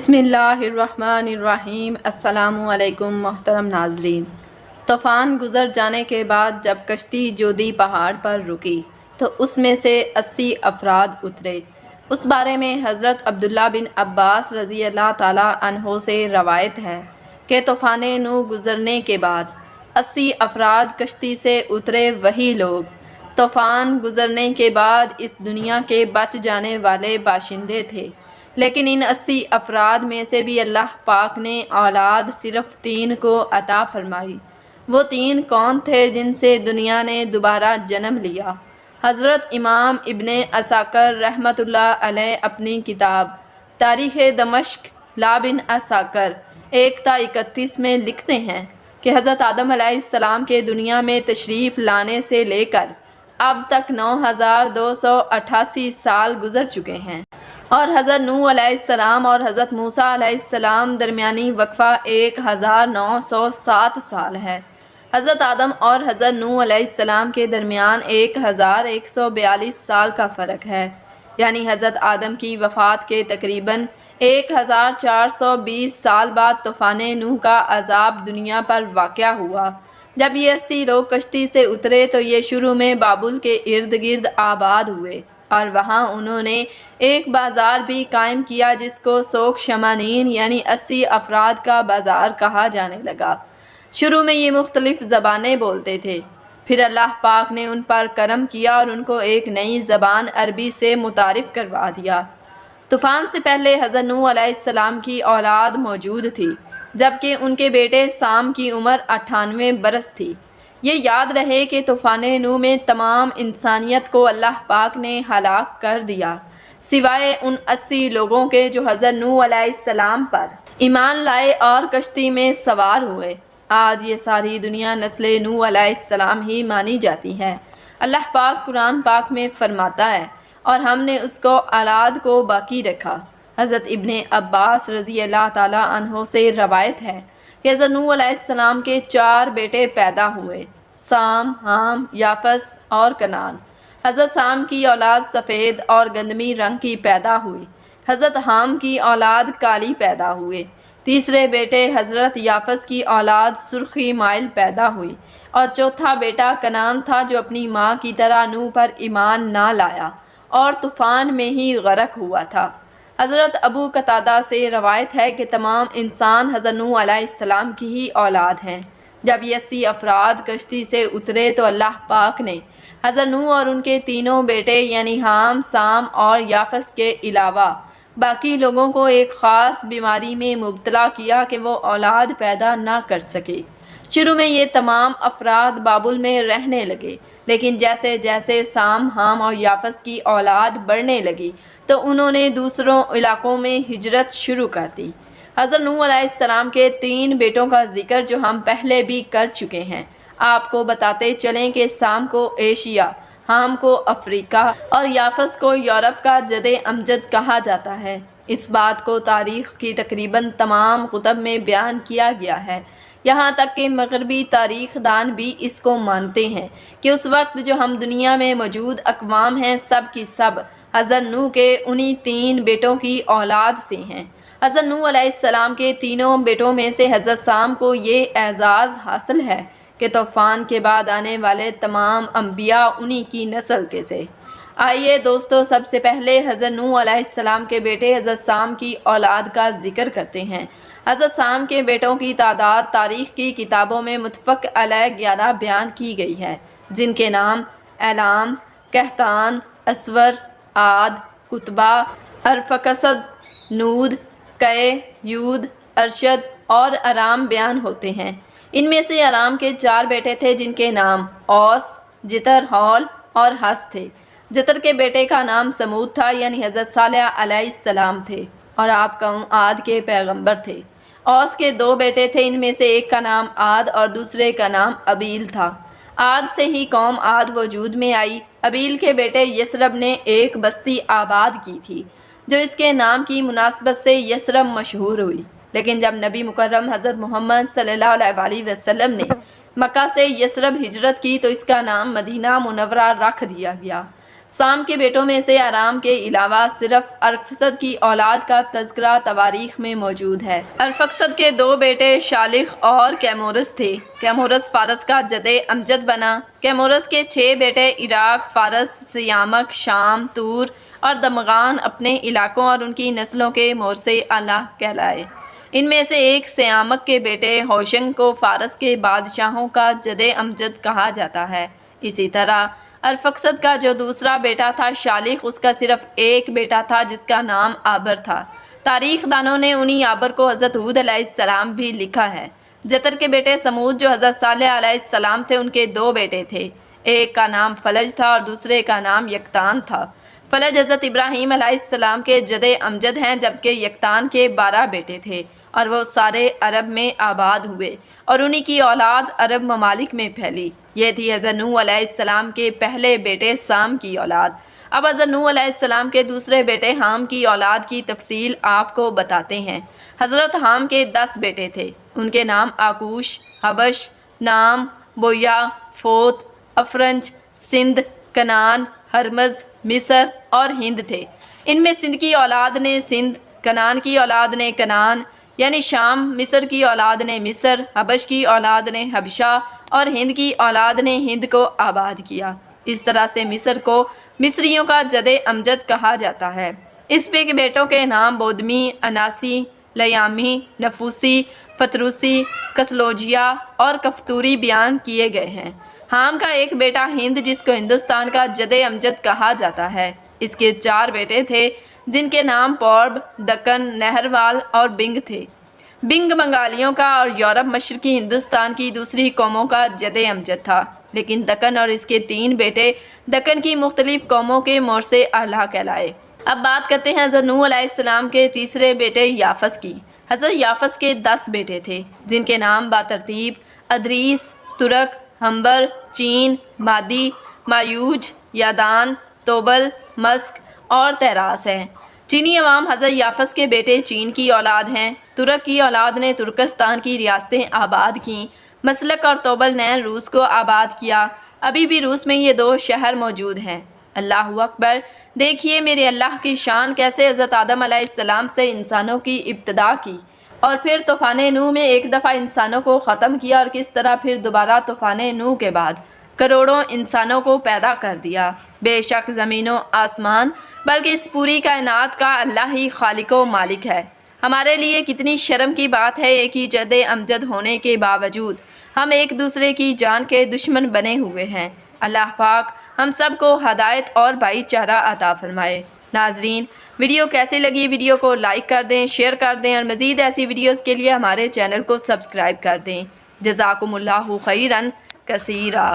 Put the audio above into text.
بسم اللہ الرحمن الرحیم۔ السلام علیکم محترم ناظرین۔ طوفان گزر جانے کے بعد جب کشتی جودی پہاڑ پر رکی تو اس میں سے 80 افراد اترے۔ اس بارے میں حضرت عبداللہ بن عباس رضی اللہ تعالیٰ عنہ سے روایت ہے کہ طوفان نوح گزرنے کے بعد 80 افراد کشتی سے اترے وہی لوگ طوفان گزرنے کے بعد اس دنیا کے بچ جانے والے باشندے تھے، لیکن ان 80 افراد میں سے بھی اللہ پاک نے اولاد صرف 3 کو عطا فرمائی۔ وہ 3 کون تھے جن سے دنیا نے دوبارہ جنم لیا؟ حضرت امام ابن عساکر رحمۃ اللہ علیہ اپنی کتاب تاریخ دمشق لا بن عساکر 1 تا 31 میں لکھتے ہیں کہ حضرت آدم علیہ السلام کے دنیا میں تشریف لانے سے لے کر اب تک 9288 سال گزر چکے ہیں، اور حضرت نوح علیہ السلام اور حضرت موسیٰ علیہ السلام درمیانی وقفہ 1907 سال ہے۔ حضرت آدم اور حضرت نوح علیہ السلام کے درمیان 1142 سال کا فرق ہے، یعنی حضرت آدم کی وفات کے تقریباً 1420 سال بعد طوفان نوح کا عذاب دنیا پر واقع ہوا۔ جب یہ 80 لوگ کشتی سے اترے تو یہ شروع میں بابل کے ارد گرد آباد ہوئے، اور وہاں انہوں نے ایک بازار بھی قائم کیا جس کو سوق شمانین یعنی 80 افراد کا بازار کہا جانے لگا۔ شروع میں یہ مختلف زبانیں بولتے تھے، پھر اللہ پاک نے ان پر کرم کیا اور ان کو ایک نئی زبان عربی سے متعارف کروا دیا۔ طوفان سے پہلے حضرت نوح علیہ السلام کی اولاد موجود تھی، جبکہ ان کے بیٹے سام کی عمر 98 برس تھی۔ یہ یاد رہے کہ طوفان نوح میں تمام انسانیت کو اللہ پاک نے ہلاک کر دیا، سوائے ان 80 لوگوں کے جو حضرت نوح علیہ السلام پر ایمان لائے اور کشتی میں سوار ہوئے۔ آج یہ ساری دنیا نسل نوح علیہ السلام ہی مانی جاتی ہے۔ اللہ پاک قرآن پاک میں فرماتا ہے، اور ہم نے اس کو اولاد کو باقی رکھا۔ حضرت ابن عباس رضی اللہ تعالیٰ عنہ سے روایت ہے کہ حضرت نوح علیہ السلام کے 4 بیٹے پیدا ہوئے، سام، حام، یافس اور کنعان۔ حضرت سام کی اولاد سفید اور گندمی رنگ کی پیدا ہوئی، حضرت حام کی اولاد کالی پیدا ہوئے۔ تیسرے بیٹے حضرت یافس کی اولاد سرخی مائل پیدا ہوئی، اور چوتھا بیٹا کنعان تھا جو اپنی ماں کی طرح نوح پر ایمان نہ لایا اور طوفان میں ہی غرق ہوا تھا۔ حضرت ابو قتادہ سے روایت ہے کہ تمام انسان حضرت نوح علیہ السلام کی ہی اولاد ہیں۔ جب یہ 80 افراد کشتی سے اترے تو اللہ پاک نے حضرت نوح اور ان کے 3 بیٹے یعنی حام، سام اور یافس کے علاوہ باقی لوگوں کو ایک خاص بیماری میں مبتلا کیا کہ وہ اولاد پیدا نہ کر سکے۔ شروع میں یہ تمام افراد بابل میں رہنے لگے، لیکن جیسے جیسے سام، حام اور یافس کی اولاد بڑھنے لگی تو انہوں نے دوسروں علاقوں میں ہجرت شروع کر دی۔ حضرت نوح علیہ السلام کے 3 بیٹوں کا ذکر جو ہم پہلے بھی کر چکے ہیں، آپ کو بتاتے چلیں کہ سام کو ایشیا، حام کو افریقہ اور یافس کو یورپ کا جد امجد کہا جاتا ہے۔ اس بات کو تاریخ کی تقریباً تمام کتب میں بیان کیا گیا ہے، یہاں تک کہ مغربی تاریخ دان بھی اس کو مانتے ہیں کہ اس وقت جو ہم دنیا میں موجود اقوام ہیں سب کی سب حضرت نوح کے انہی 3 بیٹوں کی اولاد سے ہیں۔ حضرت نوح علیہ السلام کے 3 بیٹوں میں سے حضرت سام کو یہ اعزاز حاصل ہے کہ طوفان کے بعد آنے والے تمام انبیاء انہی کی نسل کے سے۔ آئیے دوستو، سب سے پہلے حضرت نوح علیہ السلام کے بیٹے حضرت سام کی اولاد کا ذکر کرتے ہیں۔ حضرت سام کے بیٹوں کی تعداد تاریخ کی کتابوں میں متفق علیہ 11 بیان کی گئی ہے، جن کے نام ایلام، کہتان، اسور، عاد، کتبہ، ارفکسد، نود، کئے، یود، ارشد اور ارام بیان ہوتے ہیں۔ ان میں سے ارام کے 4 بیٹے تھے جن کے نام اوس، جتر، ہول اور حس تھے۔ جتر کے بیٹے کا نام سمود تھا، یعنی حضرت صالح علیہ السلام تھے، اور آپ قوم عاد کے پیغمبر تھے۔ اوس کے 2 بیٹے تھے، ان میں سے ایک کا نام عاد اور دوسرے کا نام ابیل تھا۔ عاد سے ہی قوم عاد وجود میں آئی۔ ابیل کے بیٹے یسرب نے ایک بستی آباد کی تھی جو اس کے نام کی مناسبت سے یسرب مشہور ہوئی، لیکن جب نبی مکرم حضرت محمد صلی اللہ علیہ وآلہ وسلم نے مکہ سے یسرب ہجرت کی تو اس کا نام مدینہ منورہ رکھ دیا گیا۔ سام کے بیٹوں میں سے آرام کے علاوہ صرف ارفکسد کی اولاد کا تذکرہ تواریخ میں موجود ہے۔ ارفکسد کے 2 بیٹے شالخ اور کیمورس تھے۔ کیمورس فارس کا جد امجد بنا۔ کیمورس کے 6 بیٹے عراق، فارس، سیامک، شام، تور اور دمغان اپنے علاقوں اور ان کی نسلوں کے مورث اعلیٰ کہلائے۔ ان میں سے ایک سیامک کے بیٹے ہوشنگ کو فارس کے بادشاہوں کا جد امجد کہا جاتا ہے۔ اسی طرح ارفکسد کا جو دوسرا بیٹا تھا شالخ، اس کا صرف ایک بیٹا تھا جس کا نام آبر تھا۔ تاریخ دانوں نے انہی آبر کو حضرت ہود علیہ السلام بھی لکھا ہے۔ جتر کے بیٹے سمود جو حضرت صالح علیہ السلام تھے، ان کے 2 بیٹے تھے۔ ایک کا نام فلج تھا اور دوسرے کا نام یکتان تھا۔ فلج حضرت ابراہیم علیہ السلام کے جد امجد ہیں، جبکہ یکتان کے 12 بیٹے تھے اور وہ سارے عرب میں آباد ہوئے اور انہی کی اولاد عرب ممالک میں پھیلی۔ یہ تھی حضرت نوح علیہ السلام کے پہلے بیٹے سام کی اولاد۔ اب حضرت نوح علیہ السلام کے دوسرے بیٹے حام کی اولاد کی تفصیل آپ کو بتاتے ہیں۔ حضرت حام کے 10 بیٹے تھے۔ ان کے نام آکوش، حبش، نام، بویا، فوت، افرنج، سندھ، کنعان، ہرمز، مصر اور ہند تھے۔ ان میں سندھ کی اولاد نے سندھ، کنعان کی اولاد نے کنعان یعنی شام، مصر کی اولاد نے مصر، حبش کی اولاد نے حبشہ اور ہند کی اولاد نے ہند کو آباد کیا۔ اس طرح سے مصر کو مصریوں کا جد امجد کہا جاتا ہے۔ اس پہ کے بیٹوں کے نام بودمی، اناسی، لیامی، نفوسی، فتروسی، کسلوجیا اور کفتوری بیان کیے گئے ہیں۔ حام کا ایک بیٹا ہند جس کو ہندوستان کا جد امجد کہا جاتا ہے۔ اس کے 4 بیٹے تھے جن کے نام پورب، دکن، نہروال اور بنگ تھے۔ بنگ بنگالیوں کا اور یورپ مشرقی ہندوستان کی دوسری قوموں کا جد امجد تھا، لیکن دکن اور اس کے 3 بیٹے دکن کی مختلف قوموں کے مورث اعلیٰ کہلائے۔ اب بات کرتے ہیں حضرت نوح علیہ السلام کے تیسرے بیٹے یافس کی۔ حضرت یافس کے 10 بیٹے تھے جن کے نام بترتیب ادریس، ترک، ہمبر، چین، مادی، مایوج، یادان، توبل، مسک اور تیراس ہیں۔ چینی عوام حضرت یافس کے بیٹے چین کی اولاد ہیں۔ ترک کی اولاد نے ترکستان کی ریاستیں آباد کیں۔ مسلک اور توبل نے روس کو آباد کیا۔ ابھی بھی روس میں یہ 2 شہر موجود ہیں۔ اللہ اکبر! دیکھیے میرے اللہ کی شان، کیسے حضرت آدم علیہ السلام سے انسانوں کی ابتدا کی اور پھر طوفان نوح میں ایک دفعہ انسانوں کو ختم کیا، اور کس طرح پھر دوبارہ طوفان نوح کے بعد کروڑوں انسانوں کو پیدا کر دیا۔ بے شک زمین و آسمان بلکہ اس پوری کائنات کا اللہ ہی خالق و مالک ہے۔ ہمارے لیے کتنی شرم کی بات ہے، ایک ہی جد امجد ہونے کے باوجود ہم ایک دوسرے کی جان کے دشمن بنے ہوئے ہیں۔ اللہ پاک ہم سب کو ہدایت اور بھائی چارہ عطا فرمائے۔ ناظرین، ویڈیو کیسی لگی؟ ویڈیو کو لائک کر دیں، شیئر کر دیں اور مزید ایسی ویڈیوز کے لیے ہمارے چینل کو سبسکرائب کر دیں۔ جزاکم اللہ خیراً کثیرا۔